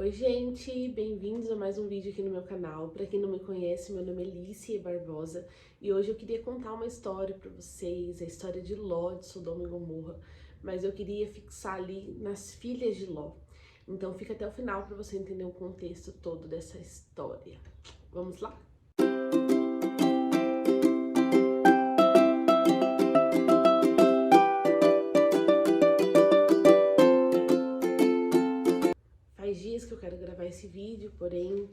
Oi gente, bem-vindos a mais um vídeo aqui no meu canal. Para quem não me conhece, meu nome é Lícia Barbosa e hoje eu queria contar uma história para vocês, a história de Ló, de Sodoma e Gomorra, mas eu queria fixar ali nas filhas de Ló. Então fica até o final para você entender o contexto todo dessa história. Vamos lá? Faz dias que eu quero gravar esse vídeo, porém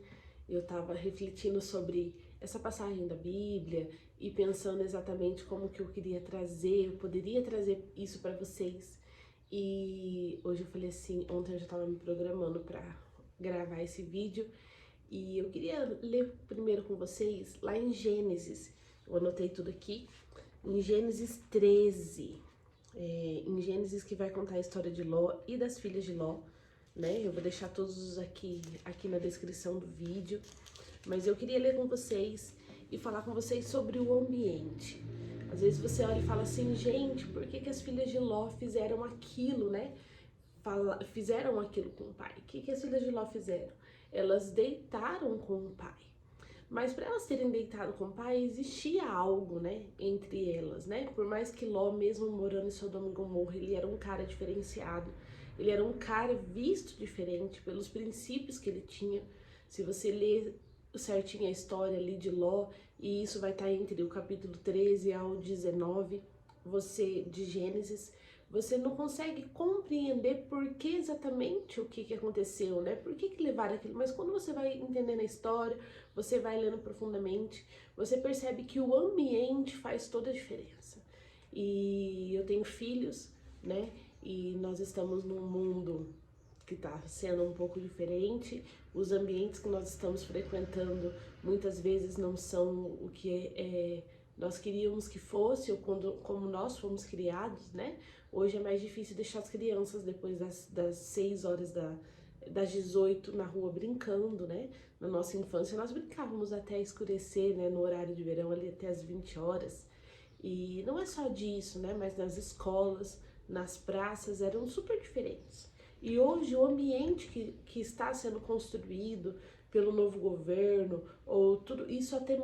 eu tava refletindo sobre essa passagem da Bíblia e pensando exatamente como que eu queria trazer, eu poderia trazer isso para vocês. E hoje eu falei assim, ontem eu já tava me programando para gravar esse vídeo e eu queria ler primeiro com vocês lá em Gênesis. Eu anotei tudo aqui, em Gênesis 13. Em Gênesis, que vai contar a história de Ló e das filhas de Ló, né? Eu vou deixar todos aqui na descrição do vídeo, mas eu queria ler com vocês e falar com vocês sobre o ambiente. Às vezes você olha e fala assim, gente, por que as filhas de Ló fizeram aquilo, né? Fizeram aquilo com o pai. O que as filhas de Ló fizeram? Elas deitaram com o pai. Mas para elas terem deitado com o pai, existia algo, né, entre elas, né? Por mais que Ló, mesmo morando em Sodoma e Gomorra, ele era um cara diferenciado, ele era um cara visto diferente pelos princípios que ele tinha. Se você ler certinho a história ali de Ló, e isso vai estar entre o capítulo 13 ao 19, de Gênesis, você não consegue compreender por que exatamente o que aconteceu, né? Por que levaram aquilo? Mas quando você vai entendendo a história, você vai lendo profundamente, você percebe que o ambiente faz toda a diferença. E eu tenho filhos, né? E nós estamos num mundo que está sendo um pouco diferente. Os ambientes que nós estamos frequentando muitas vezes não são o que nós queríamos que fosse, ou como nós fomos criados, né? Hoje é mais difícil deixar as crianças depois das 6 horas das 18 na rua brincando, né? Na nossa infância nós brincávamos até escurecer, né? No horário de verão ali até as 20 horas. E não é só disso, né? Mas nas escolas, nas praças eram super diferentes. E hoje o ambiente que está sendo construído pelo novo governo, ou tudo isso até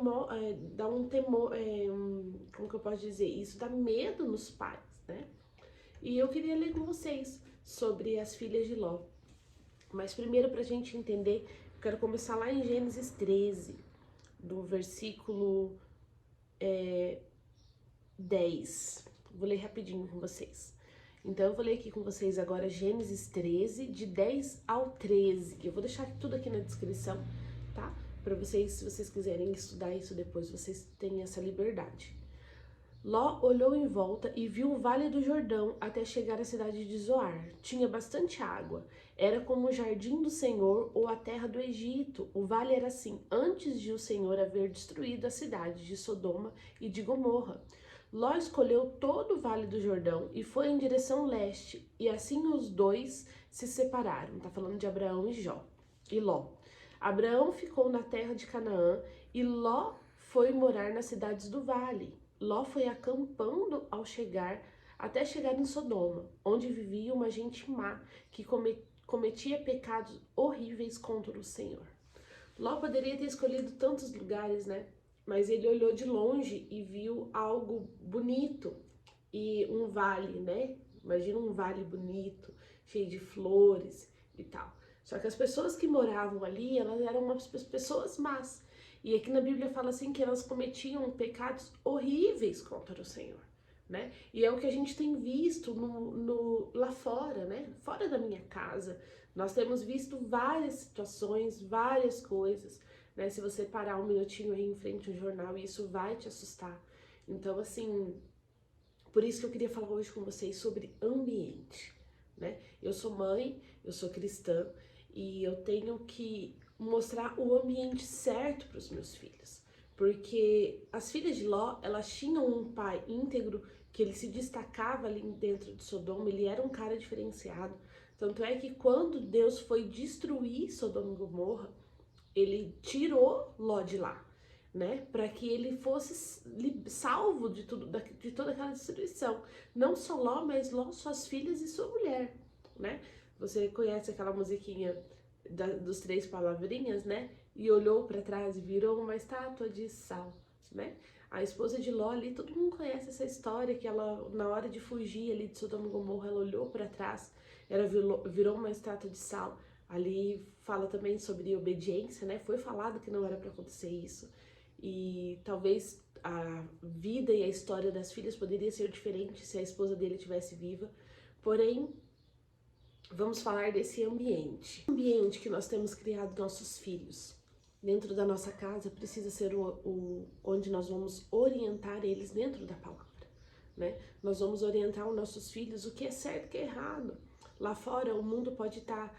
dá um temor, como que eu posso dizer? Isso dá medo nos pais, né? E eu queria ler com vocês sobre as filhas de Ló. Mas primeiro, para a gente entender, eu quero começar lá em Gênesis 13, do versículo 10. Vou ler rapidinho com vocês. Então eu vou ler aqui com vocês agora Gênesis 13, de 10 ao 13. Eu vou deixar tudo aqui na descrição, tá? Para vocês, se vocês quiserem estudar isso depois, vocês têm essa liberdade. Ló olhou em volta e viu o vale do Jordão até chegar à cidade de Zoar. Tinha bastante água. Era como o jardim do Senhor ou a terra do Egito. O vale era assim antes de o Senhor haver destruído a cidade de Sodoma e de Gomorra. Ló escolheu todo o vale do Jordão e foi em direção leste, e assim os dois se separaram. Tá falando de Abraão e Ló. Abraão ficou na terra de Canaã e Ló foi morar nas cidades do vale. Ló foi acampando até chegar em Sodoma, onde vivia uma gente má que cometia pecados horríveis contra o Senhor. Ló poderia ter escolhido tantos lugares, né? Mas ele olhou de longe e viu algo bonito e um vale, né? Imagina um vale bonito, cheio de flores e tal. Só que as pessoas que moravam ali, elas eram umas pessoas más. E aqui na Bíblia fala assim que elas cometiam pecados horríveis contra o Senhor, né? E é o que a gente tem visto lá fora, né? Fora da minha casa, nós temos visto várias situações, várias coisas, né? Se você parar um minutinho aí em frente ao jornal, isso vai te assustar. Então, assim, por isso que eu queria falar hoje com vocês sobre ambiente, né? Eu sou mãe, eu sou cristã e eu tenho que mostrar o ambiente certo para os meus filhos. Porque as filhas de Ló, elas tinham um pai íntegro, que ele se destacava ali dentro de Sodoma, ele era um cara diferenciado. Tanto é que quando Deus foi destruir Sodoma e Gomorra, ele tirou Ló de lá, né? Para que ele fosse salvo de toda aquela destruição. Não só Ló, mas Ló, suas filhas e sua mulher, né? Você conhece aquela musiquinha dos 3 palavrinhas, né? E olhou para trás e virou uma estátua de sal, né? A esposa de Ló ali, todo mundo conhece essa história, que ela, na hora de fugir ali de Sodoma e Gomorra, ela olhou para trás, ela virou uma estátua de sal. Ali fala também sobre obediência, né? Foi falado que não era para acontecer isso. E talvez a vida e a história das filhas poderia ser diferente se a esposa dele estivesse viva. Porém, vamos falar desse ambiente. O ambiente que nós temos criado nossos filhos dentro da nossa casa precisa ser onde nós vamos orientar eles dentro da palavra, né? Nós vamos orientar os nossos filhos o que é certo e o que é errado. Lá fora o mundo pode estar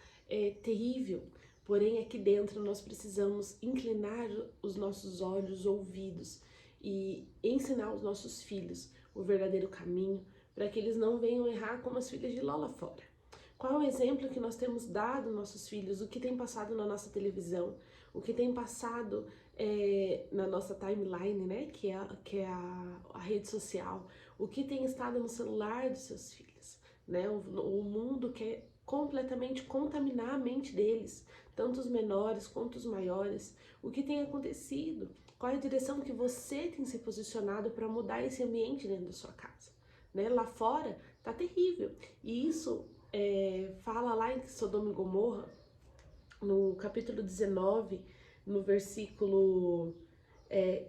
terrível, porém aqui dentro nós precisamos inclinar os nossos olhos, ouvidos e ensinar os nossos filhos o verdadeiro caminho para que eles não venham errar como as filhas de Ló lá fora. Qual é o exemplo que nós temos dado aos nossos filhos, o que tem passado na nossa televisão, o que tem passado na nossa timeline, né, que é a rede social, o que tem estado no celular dos seus filhos, né, o mundo quer completamente contaminar a mente deles, tanto os menores quanto os maiores, o que tem acontecido, qual é a direção que você tem se posicionado para mudar esse ambiente dentro da sua casa, né, lá fora tá terrível, e isso fala lá em Sodoma e Gomorra, no capítulo 19, no versículo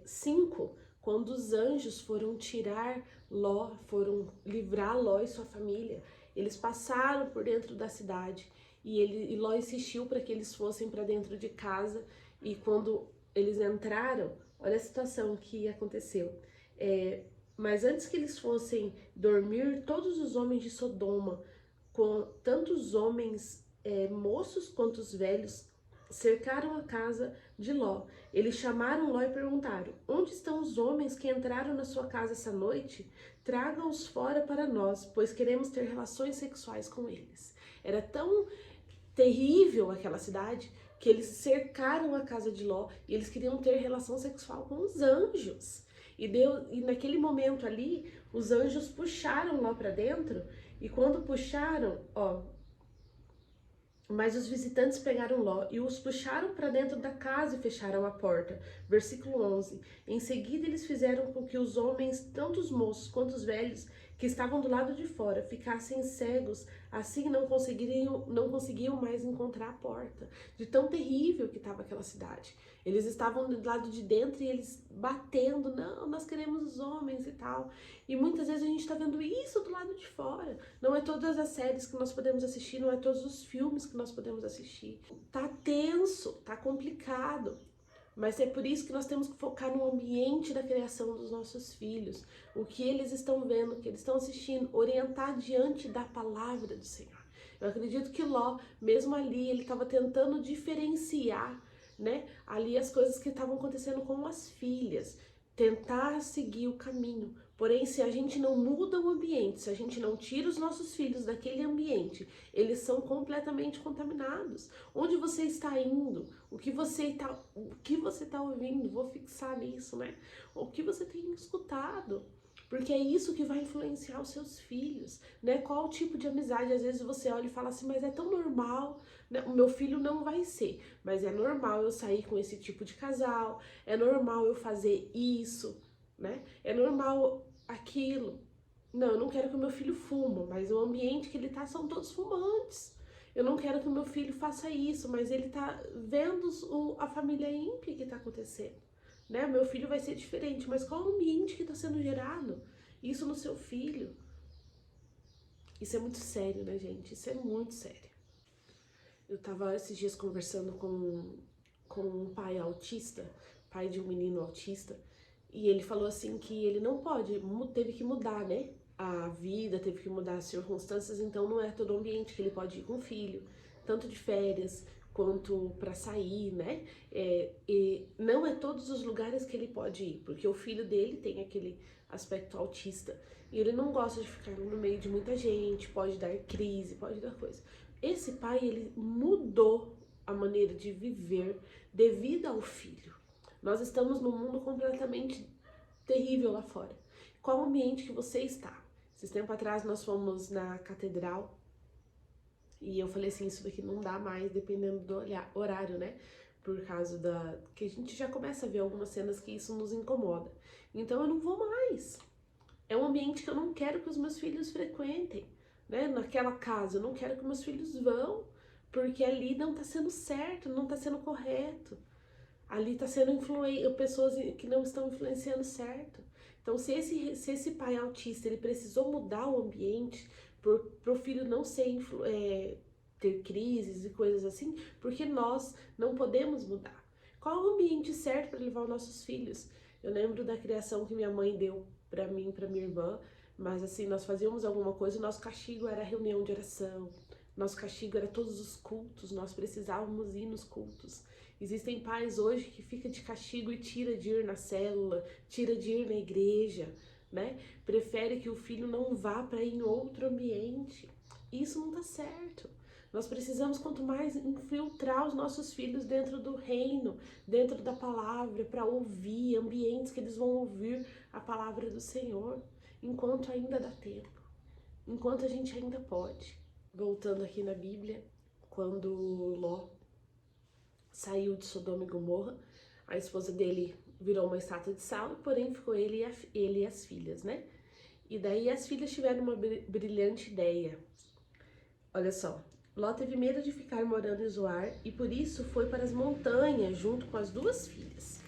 5, quando os anjos foram tirar Ló, foram livrar Ló e sua família, eles passaram por dentro da cidade e Ló insistiu para que eles fossem para dentro de casa, e quando eles entraram, olha a situação que aconteceu. Mas antes que eles fossem dormir, todos os homens de Sodoma, com tantos homens moços quanto os velhos, cercaram a casa de Ló. Eles chamaram Ló e perguntaram: onde estão os homens que entraram na sua casa essa noite? Tragam-os fora para nós, pois queremos ter relações sexuais com eles. Era tão terrível aquela cidade que eles cercaram a casa de Ló e eles queriam ter relação sexual com os anjos. E naquele momento ali, os anjos puxaram Ló para dentro. E quando puxaram, mas os visitantes pegaram Ló e os puxaram para dentro da casa e fecharam a porta. Versículo 11. Em seguida eles fizeram com que os homens, tanto os moços quanto os velhos, que estavam do lado de fora, ficassem cegos, assim não conseguiam mais encontrar a porta. De tão terrível que estava aquela cidade. Eles estavam do lado de dentro e eles batendo: não, nós queremos os homens e tal. E muitas vezes a gente está vendo isso do lado de fora. Não é todas as séries que nós podemos assistir, não é todos os filmes que nós podemos assistir. Tá tenso, tá complicado. Mas é por isso que nós temos que focar no ambiente da criação dos nossos filhos, o que eles estão vendo, o que eles estão assistindo, orientar diante da palavra do Senhor. Eu acredito que Ló, mesmo ali, ele estava tentando diferenciar, né, ali as coisas que estavam acontecendo com as filhas, tentar seguir o caminho. Porém, se a gente não muda o ambiente, se a gente não tira os nossos filhos daquele ambiente, eles são completamente contaminados. Onde você está indo? O que você está ouvindo? Vou fixar nisso, né? O que você tem escutado? Porque é isso que vai influenciar os seus filhos, né? Qual tipo de amizade? Às vezes você olha e fala assim: mas é tão normal, né? O meu filho não vai ser, mas é normal eu sair com esse tipo de casal, é normal eu fazer isso, né? É normal aquilo. Não, eu não quero que o meu filho fuma, mas o ambiente que ele tá são todos fumantes. Eu não quero que o meu filho faça isso, mas ele tá vendo a família ímpia que tá acontecendo, né? Meu filho vai ser diferente, mas qual o ambiente que tá sendo gerado? Isso no seu filho. Isso é muito sério, né, gente? Isso é muito sério. Eu tava esses dias conversando com um pai autista, pai de um menino autista, e ele falou assim que ele não pode, teve que mudar, né? A vida, teve que mudar as circunstâncias, então não é todo ambiente que ele pode ir com o filho, tanto de férias quanto para sair, né? E não é todos os lugares que ele pode ir, porque o filho dele tem aquele aspecto autista e ele não gosta de ficar no meio de muita gente, pode dar crise, pode dar coisa. Esse pai, ele mudou a maneira de viver devido ao filho. Nós estamos num mundo completamente terrível lá fora. Qual ambiente que você está? Esses tempos atrás nós fomos na catedral E eu falei assim, isso daqui não dá mais, dependendo do horário, né? Por causa que a gente já começa a ver algumas cenas que isso nos incomoda. Então eu não vou mais. É um ambiente que eu não quero que os meus filhos frequentem, né? Naquela casa, eu não quero que meus filhos vão, porque ali não tá sendo certo, não tá sendo correto. Ali tá sendo pessoas que não estão influenciando certo. Então, se esse pai autista, ele precisou mudar o ambiente pro filho não ter crises e coisas assim, porque nós não podemos mudar. Qual é o ambiente certo para levar os nossos filhos? Eu lembro da criação que minha mãe deu para mim e para minha irmã, mas assim, nós fazíamos alguma coisa, o nosso castigo era a reunião de oração, nosso castigo era todos os cultos, nós precisávamos ir nos cultos. Existem pais hoje que ficam de castigo e tira de ir na célula, tira de ir na igreja, né? Prefere que o filho não vá para ir em outro ambiente. Isso não tá certo. Nós precisamos, quanto mais, infiltrar os nossos filhos dentro do reino, dentro da palavra, para ouvir ambientes que eles vão ouvir a palavra do Senhor, enquanto ainda dá tempo, enquanto a gente ainda pode. Voltando aqui na Bíblia, quando Ló saiu de Sodoma e Gomorra, a esposa dele virou uma estátua de sal, porém ficou ele e as filhas, né? E daí as filhas tiveram uma brilhante ideia. Olha só, Ló teve medo de ficar morando em Zoar e por isso foi para as montanhas junto com as duas filhas.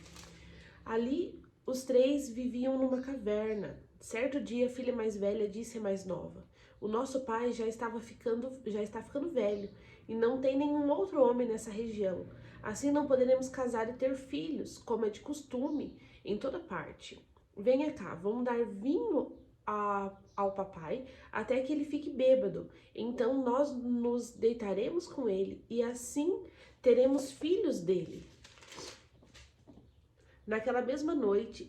Ali, os três viviam numa caverna. Certo dia, a filha mais velha disse à mais nova: "O nosso pai já está ficando velho e não tem nenhum outro homem nessa região. Assim não poderemos casar e ter filhos, como é de costume em toda parte. Venha cá, vamos dar vinho ao papai até que ele fique bêbado. Então nós nos deitaremos com ele e assim teremos filhos dele." Naquela mesma noite,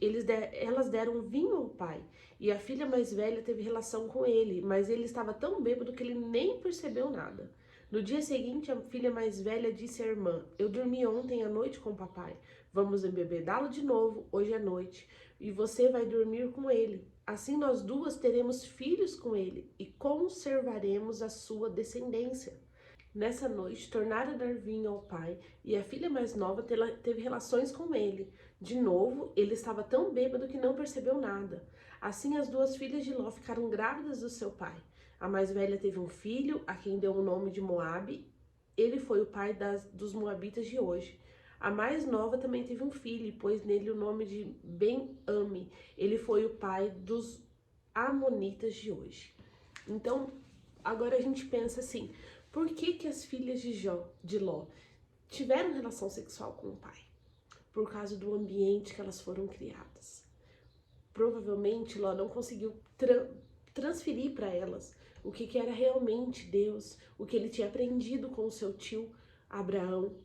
elas deram vinho ao pai, e a filha mais velha teve relação com ele, mas ele estava tão bêbado que ele nem percebeu nada. No dia seguinte, a filha mais velha disse à irmã: "Eu dormi ontem à noite com o papai. Vamos embebedá-lo de novo, hoje à noite, e você vai dormir com ele. Assim nós duas teremos filhos com ele e conservaremos a sua descendência." Nessa noite, tornaram a dar vinho ao pai, e a filha mais nova teve relações com ele. De novo, ele estava tão bêbado que não percebeu nada. Assim, as duas filhas de Ló ficaram grávidas do seu pai. A mais velha teve um filho, a quem deu o nome de Moabe. Ele foi o pai dos moabitas de hoje. A mais nova também teve um filho, e pôs nele o nome de Ben-Ami. Ele foi o pai dos amonitas de hoje. Então, agora a gente pensa assim: por que as filhas de Ló tiveram relação sexual com o pai? Por causa do ambiente que elas foram criadas. Provavelmente Ló não conseguiu transferir para elas o que era realmente Deus, o que ele tinha aprendido com o seu tio Abraão.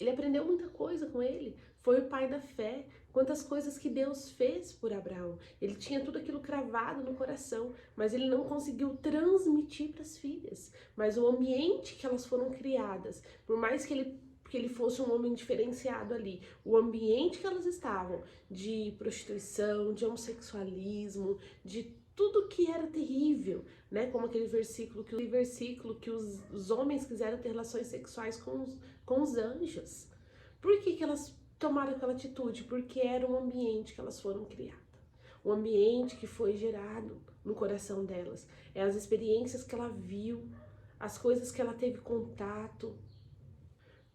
Ele aprendeu muita coisa com ele, foi o pai da fé. Quantas coisas que Deus fez por Abraão. Ele tinha tudo aquilo cravado no coração, mas ele não conseguiu transmitir para as filhas. Mas o ambiente que elas foram criadas, por mais que ele fosse um homem diferenciado ali, o ambiente que elas estavam, de prostituição, de homossexualismo, de tudo que era terrível, né? Como aquele versículo que os homens quiseram ter relações sexuais com os anjos. Por que elas tomaram aquela atitude? Porque era um ambiente que elas foram criadas. Um ambiente que foi gerado no coração delas. É as experiências que ela viu, as coisas que ela teve contato.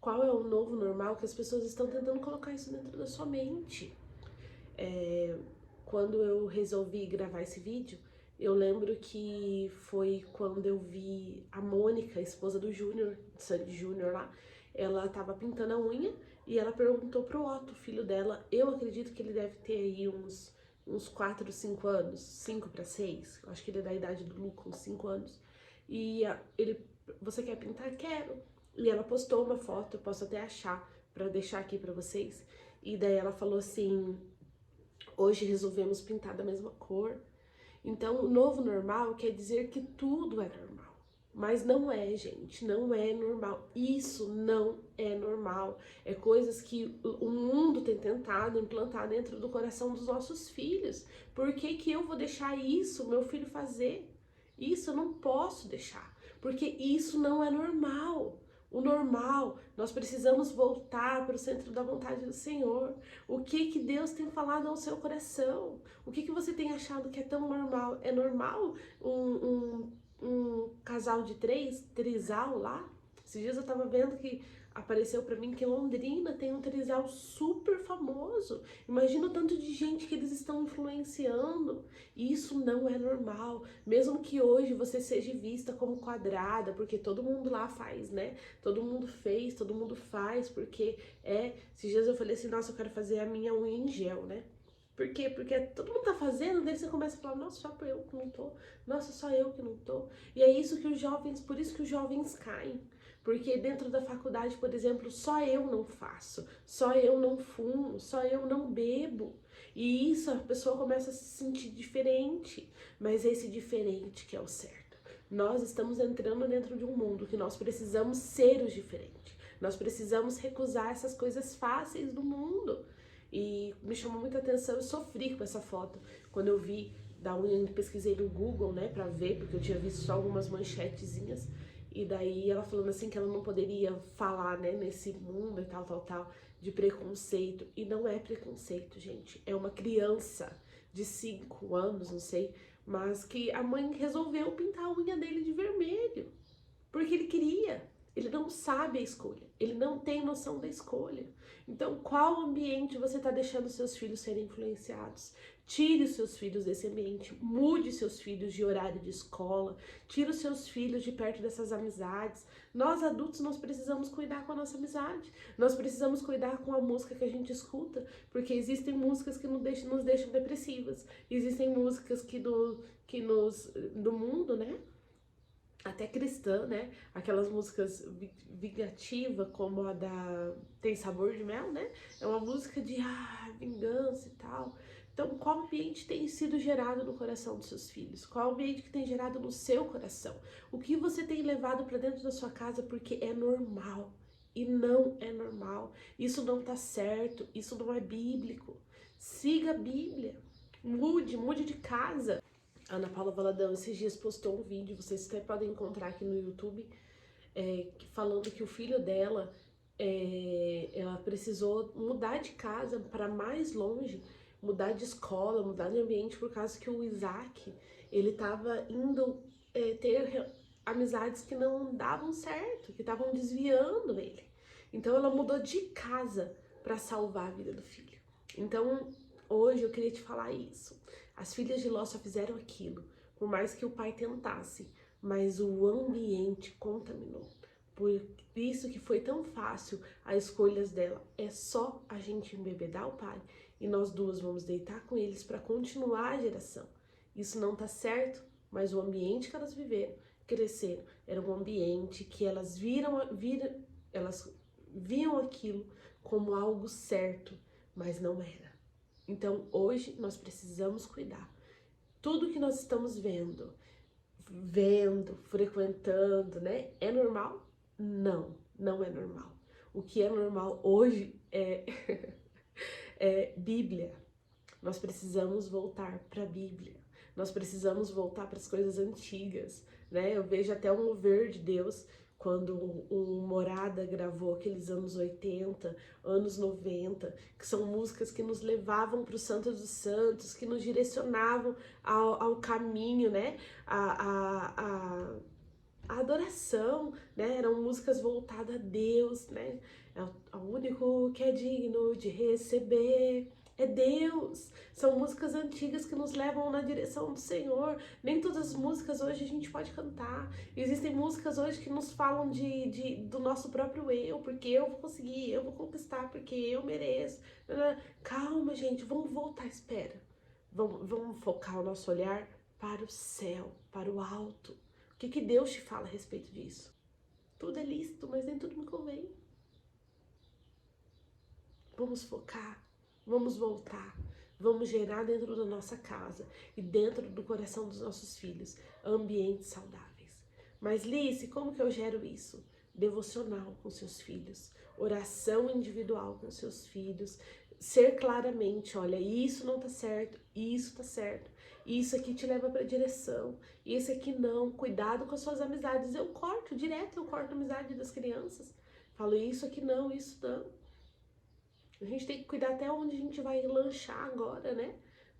Qual é o novo normal? Que as pessoas estão tentando colocar isso dentro da sua mente. Quando eu resolvi gravar esse vídeo, eu lembro que foi quando eu vi a Mônica, a esposa do Júnior, Sandy Júnior lá, ela tava pintando a unha e ela perguntou pro Otto, filho dela, eu acredito que ele deve ter aí uns 4, 5 anos, 5 para 6, acho que ele é da idade do Luca, uns 5 anos, e você quer pintar? Quero. E ela postou uma foto, eu posso até achar pra deixar aqui pra vocês, e daí ela falou assim: "Hoje resolvemos pintar da mesma cor." Então, o novo normal quer dizer que tudo é normal. Mas não é, gente, não é normal. Isso não é normal. É coisas que o mundo tem tentado implantar dentro do coração dos nossos filhos. Por que eu vou deixar isso meu filho fazer? Isso eu não posso deixar. porque isso não é normal. O normal, nós precisamos voltar para o centro da vontade do Senhor. O que Deus tem falado ao seu coração? O que você tem achado que é tão normal? É normal um casal de três, trisal lá? Esses dias eu tava vendo que apareceu pra mim que em Londrina tem um trisal super famoso. Imagina o tanto de gente que eles estão influenciando. E isso não é normal. Mesmo que hoje você seja vista como quadrada, porque todo mundo lá faz, né? Todo mundo fez, todo mundo faz, porque Esses dias eu falei assim, nossa, eu quero fazer a minha unha em gel, né? Por quê? Porque todo mundo tá fazendo, daí você começa a falar, nossa, só eu que não tô, nossa, só eu que não tô. E é isso que os jovens, por isso que os jovens caem. Porque dentro da faculdade, por exemplo, só eu não faço, só eu não fumo, só eu não bebo. E isso a pessoa começa a se sentir diferente, mas esse diferente que é o certo. Nós estamos entrando dentro de um mundo que nós precisamos ser os diferentes. Nós precisamos recusar essas coisas fáceis do mundo. E me chamou muita atenção, eu sofri com essa foto. Quando eu vi da unha, pesquisei no Google, né, pra ver, porque eu tinha visto só algumas manchetezinhas. E daí ela falando assim que ela não poderia falar, né, nesse mundo e tal, de preconceito. E não é preconceito, gente. É uma criança de 5 anos, não sei, mas que a mãe resolveu pintar a unha dele de vermelho. Porque ele queria. Ele não sabe a escolha. Ele não tem noção da escolha. Então, qual ambiente você está deixando seus filhos serem influenciados? Tire os seus filhos desse ambiente. Mude seus filhos de horário de escola. Tire os seus filhos de perto dessas amizades. Nós, adultos, nós precisamos cuidar com a nossa amizade. Nós precisamos cuidar com a música que a gente escuta. Porque existem músicas que nos deixam depressivas. Existem músicas do mundo, né? Até cristã, né? Aquelas músicas vingativas, como a da Tem Sabor de Mel, né? É uma música de vingança e tal. Então, qual ambiente tem sido gerado no coração dos seus filhos? Qual ambiente que tem gerado no seu coração? O que você tem levado para dentro da sua casa porque é normal e não é normal. Isso não tá certo, isso não é bíblico. Siga a Bíblia. Mude de casa. A Ana Paula Valadão esses dias postou um vídeo, vocês até podem encontrar aqui no YouTube, falando que o filho dela, ela precisou mudar de casa para mais longe, mudar de escola, mudar de ambiente, por causa que o Isaac, ele estava indo ter amizades que não davam certo, que estavam desviando ele. Então ela mudou de casa para salvar a vida do filho. Então, hoje eu queria te falar isso. As filhas de Ló só fizeram aquilo, por mais que o pai tentasse, mas o ambiente contaminou. Por isso que foi tão fácil as escolhas dela. É só a gente embebedar o pai e nós duas vamos deitar com eles para continuar a geração. Isso não tá certo, mas o ambiente que elas viveram, cresceram, era um ambiente que elas elas viam aquilo como algo certo, mas não era. Então, hoje, nós precisamos cuidar. Tudo que nós estamos vendo, frequentando, né? É normal? Não, não é normal. O que é normal hoje é Bíblia. Nós precisamos voltar para a Bíblia. Nós precisamos voltar para as coisas antigas, né? Eu vejo até um mover de Deus quando o Morada gravou aqueles anos 80, anos 90, que são músicas que nos levavam para o Santo dos Santos, que nos direcionavam ao caminho, né? A adoração, né? Eram músicas voltadas a Deus, né? É o único que é digno de receber. É Deus. São músicas antigas que nos levam na direção do Senhor. Nem todas as músicas hoje a gente pode cantar. Existem músicas hoje que nos falam do nosso próprio eu, porque eu vou conseguir, eu vou conquistar, porque eu mereço. Calma, gente, vamos voltar, espera. Vamos focar o nosso olhar para o céu, para o alto. O que Deus te fala a respeito disso? Tudo é lícito, mas nem tudo me convém. Vamos focar, vamos voltar, vamos gerar dentro da nossa casa e dentro do coração dos nossos filhos ambientes saudáveis. Mas, Lice, como que eu gero isso? Devocional com seus filhos, oração individual com seus filhos, ser claramente, olha, isso não tá certo, isso tá certo, isso aqui te leva pra direção, isso aqui não, cuidado com as suas amizades. Eu corto direto, eu corto a amizade das crianças. Falo, isso aqui não, isso não. A gente tem que cuidar até onde a gente vai lanchar agora, né?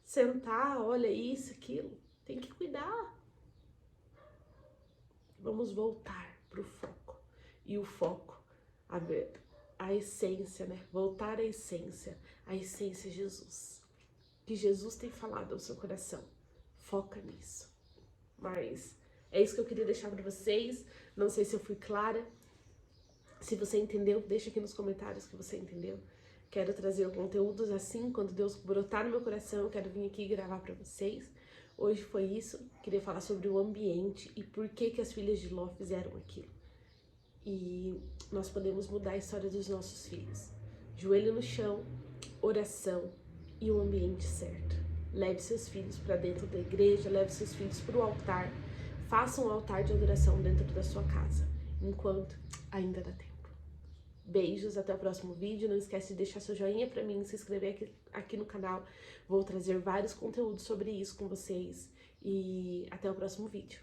Sentar, olha isso, aquilo. Tem que cuidar. Vamos voltar pro foco. E o foco, a essência, né? Voltar à essência. A essência é Jesus. Que Jesus tem falado ao seu coração. Foca nisso. Mas é isso que eu queria deixar para vocês. Não sei se eu fui clara. Se você entendeu, deixa aqui nos comentários que você entendeu. Quero trazer conteúdos assim, quando Deus brotar no meu coração, eu quero vir aqui gravar para vocês. Hoje foi isso, queria falar sobre o ambiente e por que as filhas de Ló fizeram aquilo. E nós podemos mudar a história dos nossos filhos. Joelho no chão, oração e o ambiente certo. Leve seus filhos para dentro da igreja, leve seus filhos para o altar. Faça um altar de adoração dentro da sua casa, enquanto ainda dá tempo. Beijos, até o próximo vídeo. Não esquece de deixar seu joinha pra mim, se inscrever aqui no canal. Vou trazer vários conteúdos sobre isso com vocês. E até o próximo vídeo.